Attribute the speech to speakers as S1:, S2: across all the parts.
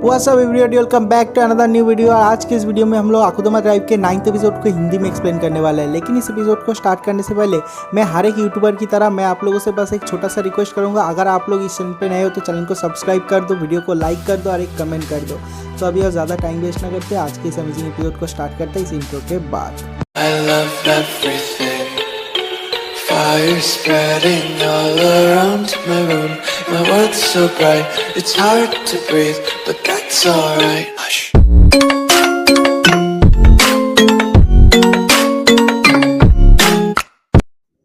S1: What's up everybody, welcome back to another new video. आज के इस वीडियो में हम लोग आकुदमा ड्राइव के 9th एपिसोड को हिंदी में एक्सप्लेन करने वाले हैं। लेकिन इस एपिसोड को स्टार्ट करने से पहले मैं हर एक यूट्यूबर की तरह मैं आप लोगों से बस एक छोटा सा रिक्वेस्ट करूंगा, अगर आप लोग इस चैनल पे नए हो तो चैनल को सब्सक्राइब कर दो, वीडियो को लाइक कर दो और एक कमेंट कर दो। तो अभी और ज़्यादा टाइम वेस्ट ना करते आज के इस अमेजिंग एपिसोड को स्टार्ट करते हैं इस इंट्रो के बाद।
S2: I love everything. Fire spreading all around my room. My world's so bright, it's hard to breathe, but that's alright. Hush.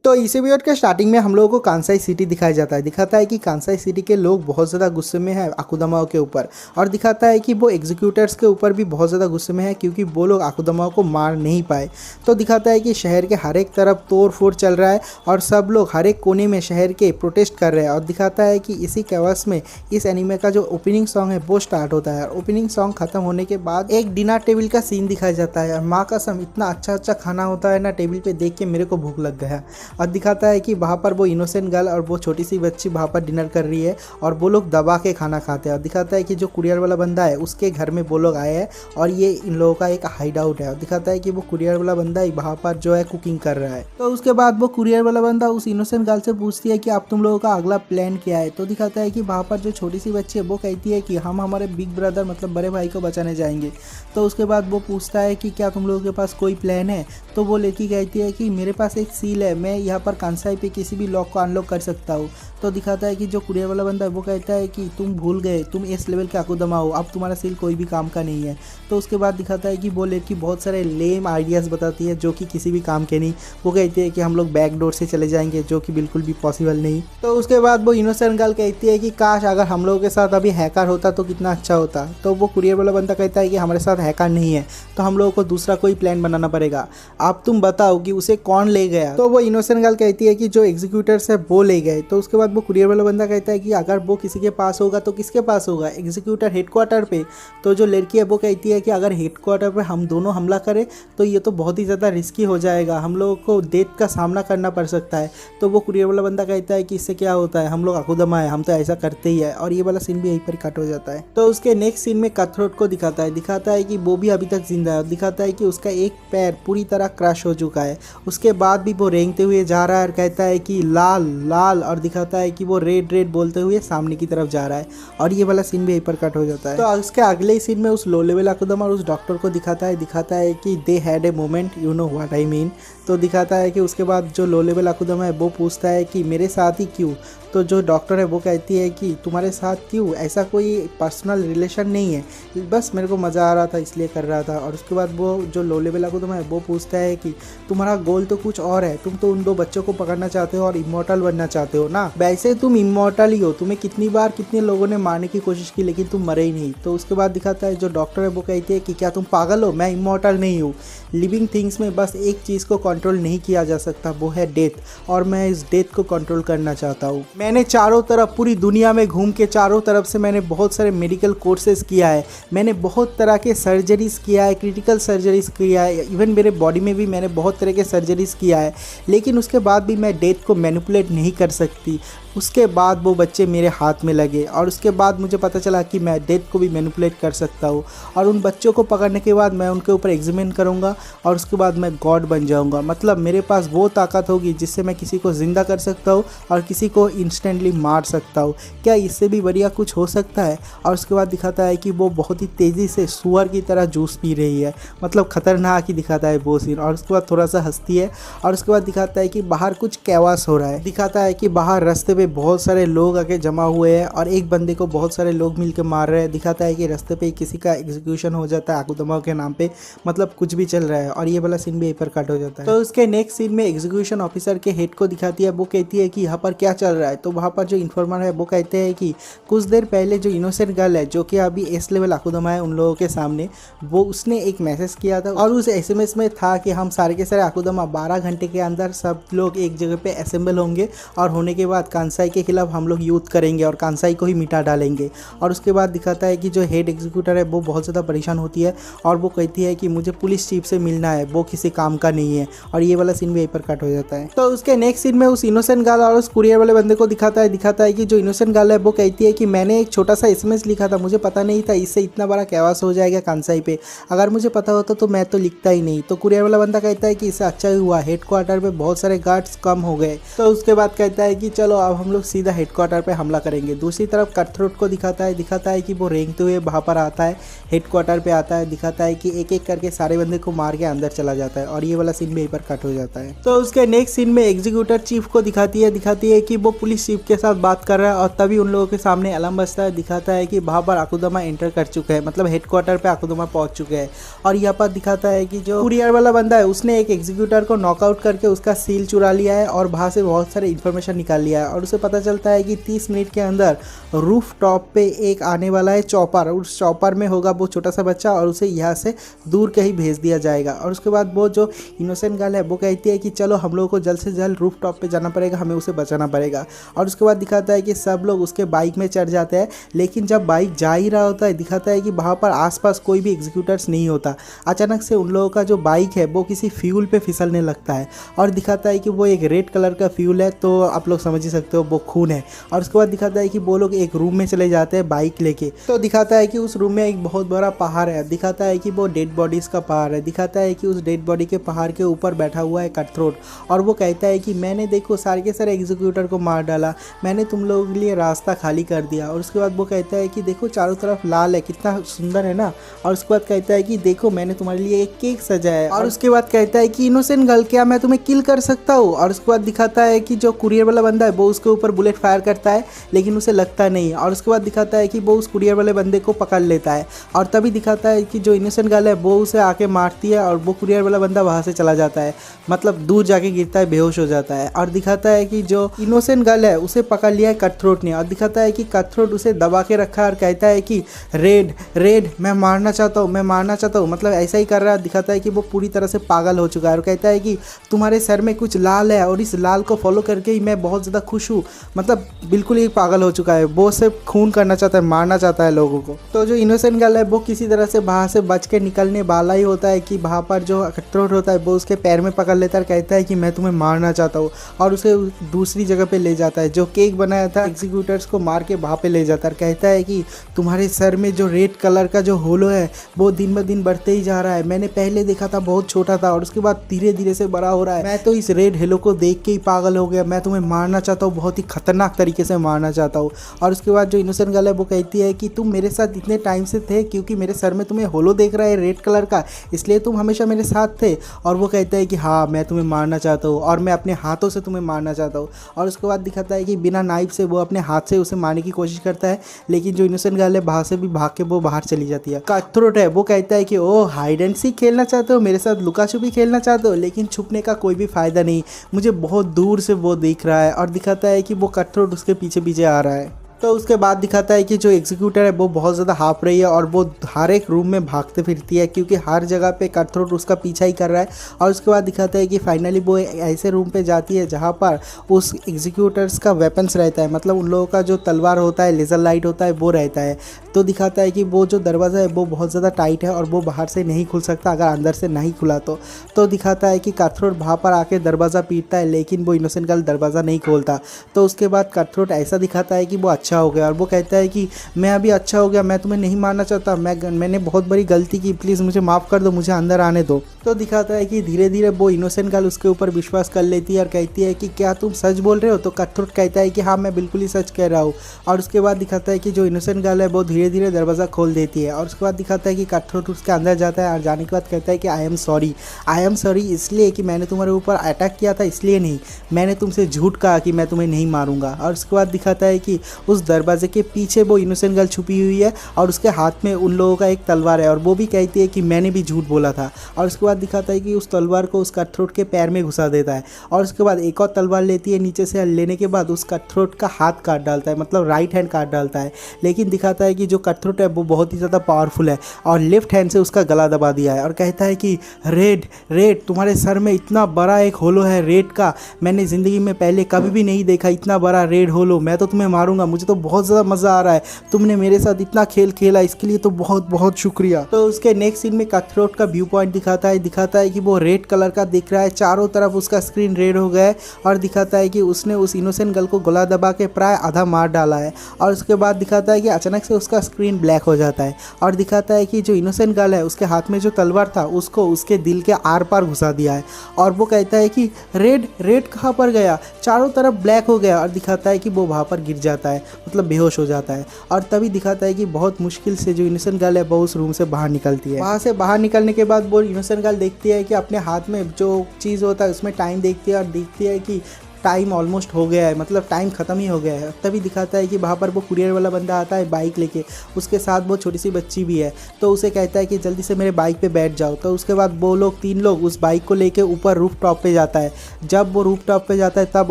S1: तो इस एपिसोड के स्टार्टिंग में हम लोगों को कांसाई सिटी दिखाया जाता है। दिखाता है कि कांसाई सिटी के लोग बहुत ज़्यादा गुस्से में हैं आकुदमाओं के ऊपर, और दिखाता है कि वो एग्जीक्यूटर्स के ऊपर भी बहुत ज़्यादा गुस्से में है क्योंकि वो लोग आकुदमाओं को मार नहीं पाए। तो दिखाता है कि शहर के हर एक तरफ तोड़ फोड़ चल रहा है और सब लोग हर एक कोने में शहर के प्रोटेस्ट कर रहे हैं। और दिखाता है कि इसी कैवस में इस एनीमे का जो ओपनिंग सॉन्ग है वो स्टार्ट होता है। ओपनिंग सॉन्ग खत्म होने के बाद एक डिनर टेबल का सीन दिखाया जाता है। माँ कसम इतना अच्छा खाना होता है ना, टेबल पे देख के मेरे को भूख लग गया। और दिखाता है कि वहाँ पर वो इनोसेंट गर्ल और वो छोटी सी बच्ची वहाँ पर डिनर कर रही है और वो लोग दबा के खाना खाते हैं। और दिखाता है कि जो कुरियर वाला बंदा है उसके घर में वो लोग आए हैं और ये इन लोगों का एक हाइड आउट है। और दिखाता है कि वो कुरियर वाला बंदा वहाँ पर जो है कुकिंग कर रहा है। तो उसके बाद वो कुरियर वाला बंदा उस इनोसेंट गर्ल से पूछती है कि आप तुम लोगों का अगला प्लान क्या है। तो दिखाता है कि वहाँ पर जो छोटी सी बच्ची है वो कहती है कि हम हमारे बिग ब्रदर मतलब बड़े भाई को बचाने जाएंगे। तो उसके बाद वो पूछता है कि क्या तुम लोगों के पास कोई प्लान है। तो वो लड़की कहती है कि मेरे पास एक सील है, मैं यहाँ पर कांसाई पे किसी भी लॉक को अनलॉक कर सकता हूँ। तो दिखाता है कि जो कुरियर वाला बंदा है वो कहता है कि तुम भूल गए, तुम इस लेवल के आकुदमा हो, अब तुम्हारा सील कोई भी काम का नहीं है। तो उसके बाद दिखाता है कि वो लड़की बहुत सारे लेम आइडियाज़ बताती है जो कि किसी भी काम के नहीं। वो कहती है कि हम लोग बैक डोर से चले जाएंगे, जो कि बिल्कुल भी पॉसिबल नहीं। तो उसके बाद वो इनोसेंट गर्ल कहती है कि काश अगर हम लोगों के साथ अभी हैकर होता तो कितना अच्छा होता। तो वो कुरियर वाला बंदा कहता है कि हमारे साथ हैकर नहीं है, तो हम लोगों को दूसरा कोई प्लान बनाना पड़ेगा। आप तुम बताओ कि उसे कौन ले गया। तो वो इनोसेंट गर्ल कहती है कि जो एग्जीक्यूटर्स है वो ले गए। तो उसके बाद वो कुरियर वाला बंदा कहता है कि अगर वो किसी के पास होगा तो किसके पास होगा, एग्जीक्यूटर हेडक्वार्टर पे। तो जो लड़की है वो कहती है कि अगर हेडक्वार्टर पे हम दोनों हमला करें तो ये तो बहुत ही ज़्यादा रिस्की हो जाएगा, हम लोगों को डेथ का सामना करना पड़ सकता है। तो वो कुरियर वाला बंदा कहता है कि इससे क्या होता है, हम लोग आकुदमा है, हम तो ऐसा करते ही है। और ये वाला सीन भी यहीं पर कट हो जाता है। तो उसके नेक्स्ट सीन में कथरोट को दिखाता है कि वो भी अभी तक जिंदा है। दिखाता है कि उसका एक पैर पूरी तरह क्रश हो चुका है। उसके बाद भी वो रेंगते हुए जा रहा है और कहता है कि लाल लाल, और दिखाता है कि वो रेड रेड बोलते हुए सामने की तरफ जा रहा है। और ये वाला सीन भी यहीं पर कट हो जाता है। तो उसके अगले सीन में उस लो लेवल आकुदमा और उस डॉक्टर को दिखाता है कि they had a moment, you know what I mean. तो दिखाता है कि उसके बाद जो लो लेवल आकुदमा है वो पूछता है कि मेरे साथ ही क्यों। तो जो डॉक्टर है वो कहती है कि तुम्हारे साथ क्यों, ऐसा कोई पर्सनल रिलेशन नहीं है, बस मेरे को मज़ा आ रहा था इसलिए कर रहा था। और उसके बाद वो जो लो लेवल आकुदमा है वो पूछता है कि तुम्हारा गोल तो कुछ और है, तुम तो उन दो बच्चों को पकड़ना चाहते हो और इमॉर्टल बनना चाहते हो ना, वैसे तुम इमॉर्टल ही हो, तुम्हें कितनी बार कितने लोगों ने मारने की कोशिश की लेकिन तुम मरे ही नहीं। तो उसके बाद दिखाता है जो डॉक्टर है वो कहती है कि क्या तुम पागल हो, मैं इमॉर्टल नहीं हूँ। लिविंग थिंग्स में बस एक चीज़ को कंट्रोल नहीं किया जा सकता, वो है डेथ, और मैं इस डेथ को कंट्रोल करना चाहता हूँ। मैंने चारों तरफ पूरी दुनिया में घूम के चारों तरफ से मैंने बहुत सारे मेडिकल कोर्सेज किया है, मैंने बहुत तरह के सर्जरीज किया है, क्रिटिकल सर्जरीज किया है, इवन मेरे बॉडी में भी मैंने बहुत तरह के सर्जरीज किया है, लेकिन उसके बाद भी मैं डेथ को मैनिपुलेट नहीं कर सकती। उसके बाद वो बच्चे मेरे हाथ में लगे और उसके बाद मुझे पता चला कि मैं डेथ को भी मैनिपुलेट कर सकता हूँ। और उन बच्चों को पकड़ने के बाद मैं उनके ऊपर एग्जामिन करूँगा और उसके बाद मैं गॉड बन जाऊँगा। मतलब मेरे पास वो ताकत होगी जिससे मैं किसी को ज़िंदा कर सकता हूँ और किसी को इंस्टेंटली मार सकता हूँ। क्या इससे भी बढ़िया कुछ हो सकता है। और उसके बाद दिखाता है कि वो बहुत ही तेज़ी से सुअर की तरह जूस पी रही है, मतलब ख़तरनाक ही दिखाता है वो सीन। और उसके बाद थोड़ा सा हंसती है और उसके बाद दिखाता है कि बाहर कुछ कैवास हो रहा है। दिखाता है कि बाहर रास्ते पे बहुत सारे लोग आके जमा हुए हैं और एक बंदे को बहुत सारे लोग मिलकर मार रहे हैं। दिखाता है कि रास्ते पे किसी का एग्जीक्यूशन हो जाता है आकुदमाओं के नाम पे, मतलब कुछ भी चल रहा है। और ये वाला सीन भी यहीं पर कट हो जाता है। तो उसके नेक्स्ट सीन में एग्जीक्यूशन ऑफिसर के हेड को दिखाती है। वो कहती है कि यहाँ पर क्या चल रहा है। तो वहाँ पर जो इन्फॉर्मर है वो कहते हैं कि कुछ देर पहले जो इनोसेंट गर्ल है जो कि अभी एस लेवल आकुदमा है उन लोगों के सामने, वो उसने एक मैसेज किया था और उस SMS में था कि हम सारे के सारे आकुदमा 12 घंटे के अंदर सब लोग एक जगह पे असेंबल होंगे और होने के बाद कांसाई के खिलाफ हम लोग युद्ध करेंगे और कांसाई को ही मिटा डालेंगे। और उसके बाद दिखाता है कि जो हेड एग्जीक्यूटर है वो बहुत ज़्यादा परेशान होती है और वो कहती है कि मुझे पुलिस चीफ से मिलना है, वो किसी काम का नहीं है। और ये वाला सीन भी यहीं पर कट हो जाता है। तो उसके नेक्स्ट सीन में उस इनोसेंट गर्ल और उस कुरियर वाले बंदे को दिखाता है कि जो इनोसेंट गर्ल है वो कहती है कि मैंने एक छोटा सा SMS लिखा था, मुझे पता नहीं था इससे इतना बड़ा कैवास हो जाएगा कांसाई पे, अगर मुझे पता होता तो मैं तो लिखता ही नहीं। तो कुरियर वाला बंदा कहता है कि इससे अच्छा ही हुआ, हेडक्वार्टर पे बहुत सारे गार्ड्स कम हो गए। तो उसके बाद कहता है कि चलो अब हम लोग सीधा हेडक्वार्टर पे हमला करेंगे। दूसरी तरफ कटथ्रोट को दिखाता है कि वो रेंगते हुए वहाँ पर आता है, हेडक्वार्टर पे आता है। दिखाता है कि एक एक करके सारे बंदे को मार के अंदर चला जाता है और ये वाला सीन भी यहीं पर कट हो जाता है। तो उसके नेक्स्ट सीन में एग्जीक्यूटर चीफ को दिखाती है कि वो पुलिस चीफ के साथ बात कर रहा है और तभी उन लोगों के सामने अलार्म बजता है। दिखाता है कि वहाँ पर आकुदामा एंटर कर चुके हैं, मतलब हेडक्वार्टर पे आकुदामा पहुंच चुके हैं। और यहाँ पर दिखाता है कि जो कुरियर वाला बंदा है उसने एक एग्जीक्यूटर को नॉकआउट करके उसका सील चुरा लिया है और वहाँ से बहुत सारे इन्फॉर्मेशन निकाल लिया है। और उसे पता चलता है कि 30 मिनट के अंदर रूफ टॉप पे एक आने वाला है चॉपर, उस चॉपर में होगा वो छोटा सा बच्चा और उसे यहाँ से दूर कहीं भेज दिया जाएगा। और उसके बाद वो जो इनोसेंट गर्ल है वो कहती है कि चलो हम लोगों को जल्द से जल्द रूफ टॉप पे जाना पड़ेगा, हमें उसे बचाना पड़ेगा। और उसके बाद दिखाता है कि सब लोग उसके बाइक में चढ़ जाते हैं, लेकिन जब बाइक जा ही रहा होता है दिखाता है कि वहाँ पर आसपास कोई भी एग्जीक्यूटर्स नहीं होता। अचानक से उन लोगों का जो बाइक है वो किसी फ्यूल पे फिसलने लगता है और दिखाता है कि वो एक रेड कलर का फ्यूल है, तो आप लोग समझ ही सकते हो वो खून है। और उसके बाद दिखाता है कि वो लोग एक रूम में चले जाते हैं बाइक लेके। तो दिखाता है कि उस रूम में एक बहुत बड़ा पहाड़ है, दिखाता है कि वो डेड बॉडीज़ का पहाड़ है। दिखाता है कि उस डेड बॉडी के पहाड़ के ऊपर बैठा हुआ है कटथ्रोट और वो कहता है कि मैंने देखो सारे के सारे एग्जीक्यूटर को मार डाला, मैंने तुम लोगों के लिए रास्ता खाली कर दिया। और उसके बाद वो कहता है कि देखो चारों तरफ लाल है, कितना सुंदर है ना। और उसके बाद कहता है कि देखो मैंने तुम्हारे लिए एक केक सजाया है। और उसके बाद कहता है कि इनोसेंट गर्ल क्या मैं तुम्हें किल कर सकता हूँ। और उसके बाद दिखाता है कि जो कुरियर वाला बंदा है वो उसके ऊपर बुलेट फायर करता है लेकिन उसे लगता नहीं। और उसके बाद दिखाता है कि वो उस कुरियर वाले बंदे को पकड़ लेता है और तभी दिखाता है कि जो इनोसेंट गर्ल है वो उसे आके मारती है और वो कुरियर वाला बंदा वहाँ से चला जाता है, मतलब दूर जाके गिरता है, बेहोश हो जाता है। और दिखाता है कि जो इनोसेंट गर्ल है उसे पकड़ लिया है कटथ्रोट ने और दिखाता है कि कटथ्रोट उसे दबा के रखा है और कहता है कि रेड रेड मैं मारना चाहता हूँ, मैं मारना चाहता हूँ, मतलब ऐसा ही कर रहा है। दिखाता है कि वो पूरी तरह से पागल हो चुका है और कहता है कि तुम्हारे सर में कुछ लाल है और इस लाल को फॉलो करके ही मैं बहुत ज़्यादा खुश हूँ, मतलब बिल्कुल ही पागल हो चुका है, वो सिर्फ खून करना चाहता है, मारना चाहता है लोगों को। तो जो इनोसेंट गर्ल है वो किसी तरह से वहाँ से बच के निकलने वाला ही होता है कि वहाँ पर जो कटथ्रोट होता है वो उसके पैर में पकड़ लेता है, कहता है कि मैं तुम्हें मारना चाहता हूँ और उसे दूसरी जगह पे ले जाता है, जो केक बनाया था एग्जीक्यूटर्स को मार के वहाँ पे ले जाता है। कहता है कि तुम्हारे सर में जो रेड कलर का जो होलो है वो दिन ब दिन बढ़ते ही जा रहा है, मैंने पहले देखा था बहुत छोटा था और उसके बाद धीरे धीरे से बड़ा हो रहा है, मैं तो इस रेड हेलो को देख के ही पागल हो गया, मैं तुम्हें मारना चाहता हूँ, बहुत ही खतरनाक तरीके से मारना चाहता हूँ। और उसके बाद जो इनोसेंट गर्ल है वो कहती है कि तुम मेरे साथ इतने टाइम से थे क्योंकि मेरे सर में तुम्हें होलो देख रहा है रेड कलर का, इसलिए तुम हमेशा मेरे साथ थे। और वो कहता है कि हाँ मैं तुम्हें मारना चाहता हूँ और मैं अपने हाथों से तुम्हें मारना चाहता हूँ। और उसके बाद दिखाता है कि बिना नाइफ से वो अपने हाथ से उसे मारने की कोशिश करता है, लेकिन जो इनोसेंट गर्ल है वहाँ से भी भाग के वो बाहर चली जाती है। कटथ्रोट है वो कहता है कि ओ हाइड एंड सीक खेलना चाहते हो, मेरे साथ लुका छुपी खेलना चाहते हो, लेकिन छुपने का कोई भी फायदा नहीं, मुझे बहुत दूर से वो दिख रहा है। और दिखाता है कि वो कटथ्रोट उसके पीछे पीछे आ रहा है। तो उसके बाद दिखाता है कि जो एग्जीक्यूटर है वो बहुत ज़्यादा हाँफ रही है और वो हर एक रूम में भागते फिरती है क्योंकि हर जगह पे कटथ्रोट उसका पीछा ही कर रहा है। और उसके बाद दिखाता है कि फाइनली वो ऐसे रूम पे जाती है जहाँ पर उस एग्जीक्यूटर्स का वेपन्स रहता है, मतलब उन लोगों का जो तलवार होता है, लेज़र लाइट होता है, वो रहता है। तो दिखाता है कि वो जो दरवाज़ा है वो बहुत ज़्यादा टाइट है और वो बाहर से नहीं खुल सकता अगर अंदर से नहीं खुला तो दिखाता है कि कटथ्रोट वहाँ पर आके दरवाज़ा पीटता है लेकिन वो इनोसेंट गर्ल दरवाज़ा नहीं खोलता। तो उसके बाद कटथ्रोट ऐसा दिखाता है कि वो अच्छा हो गया और वो कहता है कि मैं अभी अच्छा हो गया, मैं तुम्हें नहीं मारना चाहता, मैंने बहुत बड़ी गलती की, प्लीज़ मुझे माफ़ कर दो, मुझे अंदर आने दो। तो दिखाता है कि धीरे धीरे वो इनोसेंट गर्ल उसके ऊपर विश्वास कर लेती है और कहती है कि क्या तुम सच बोल रहे हो। तो कटथ्रोट कहता है कि हाँ मैं बिल्कुल ही सच कह रहा हूँ। और उसके बाद दिखाता है कि जो इनोसेंट गर्ल है वो धीरे धीरे दरवाज़ा खोल देती है और उसके बाद दिखाता है कि कटथ्रोट उसके अंदर जाता है और जाने के बाद कहता है कि आई एम सॉरी इसलिए कि मैंने तुम्हारे ऊपर अटैक किया था, इसलिए नहीं, मैंने तुमसे झूठ कहा कि मैं तुम्हें नहीं मारूंगा। और उसके बाद दिखाता है कि उस उस दरवाजे के पीछे वो इनोसेंट गर्ल छुपी हुई है और उसके हाथ में उन लोगों का एक तलवार है और वो भी कहती है कि मैंने भी झूठ बोला था। और उसके बाद दिखाता है कि उस तलवार को उस कट थ्रोट के पैर में घुसा देता है और उसके बाद एक और तलवार लेती है नीचे से, लेने के बाद उस कट थ्रोट का हाथ काट डालता है, मतलब राइट हैंड काट डालता है। लेकिन दिखाता है कि जो कट थ्रोट है वो बहुत ही ज़्यादा पावरफुल है और लेफ्ट हैंड से उसका गला दबा दिया है और कहता है कि रेड रेड तुम्हारे सर में इतना बड़ा एक होलो है रेड का, मैंने ज़िंदगी में पहले कभी भी नहीं देखा इतना बड़ा रेड होलो, मैं तो तुम्हें मारूंगा, मुझे तो बहुत ज़्यादा मज़ा आ रहा है, तुमने मेरे साथ इतना खेल खेला इसके लिए तो बहुत बहुत शुक्रिया। तो उसके नेक्स्ट सीन में कट थ्रोट का व्यू पॉइंट दिखाता है कि वो रेड कलर का दिख रहा है, चारों तरफ उसका स्क्रीन रेड हो गया है और दिखाता है कि उसने उस इनोसेंट गर्ल को गला दबा के प्राय आधा मार डाला है। और उसके बाद दिखाता है कि अचानक से उसका स्क्रीन ब्लैक हो जाता है और दिखाता है कि जो इनोसेंट गर्ल है उसके हाथ में जो तलवार था उसको उसके दिल के आर पार घुसा दिया है और वो कहता है कि रेड रेड कहाँ पर गया, चारों तरफ ब्लैक हो गया और दिखाता है कि वो वहाँ पर गिर जाता है, मतलब बेहोश हो जाता है। और तभी दिखाता है कि बहुत मुश्किल से जो इनोसेंट गर्ल है वो उस रूम से बाहर निकलती है। वहाँ से बाहर निकलने के बाद वो इनोसेंट गर्ल देखती है कि अपने हाथ में जो चीज़ होता है उसमें टाइम देखती है और देखती है कि टाइम ऑलमोस्ट हो गया है, मतलब टाइम ख़त्म ही हो गया है। तभी दिखाता है कि वहाँ पर वो कुरियर वाला बंदा आता है बाइक लेके, उसके साथ वो छोटी सी बच्ची भी है, तो उसे कहता है कि जल्दी से मेरे बाइक पे बैठ जाओ। तो उसके बाद वो लोग 3 लोग उस बाइक को लेके ऊपर रूफ टॉप पे जाता है। जब वो रूफ टॉप पे जाता है तब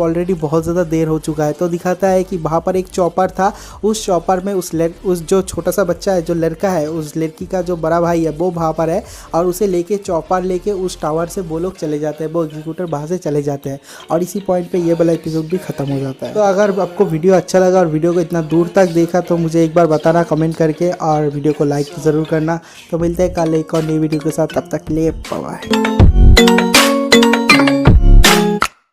S1: ऑलरेडी बहुत ज़्यादा देर हो चुका है। तो दिखाता है कि वहाँ पर एक चॉपर था, उस चॉपर में उस जो छोटा सा बच्चा है, जो लड़का है, उस लड़की का जो बड़ा भाई है वो वहाँ पर है और उसे लेके चॉपर लेके उस टावर से वो लोग चले जाते हैं, वो एग्जीक्यूटर वहाँ से चले जाते हैं और इसी पॉइंट पे ये वाला एपिसोड भी खत्म हो जाता है। तो अगर आपको वीडियो अच्छा लगा और वीडियो को इतना दूर तक देखा तो मुझे एक बार बताना कमेंट करके और वीडियो को लाइक ज़रूर करना। तो मिलते हैं कल एक और नई वीडियो के साथ, तब तक के लिए बाय।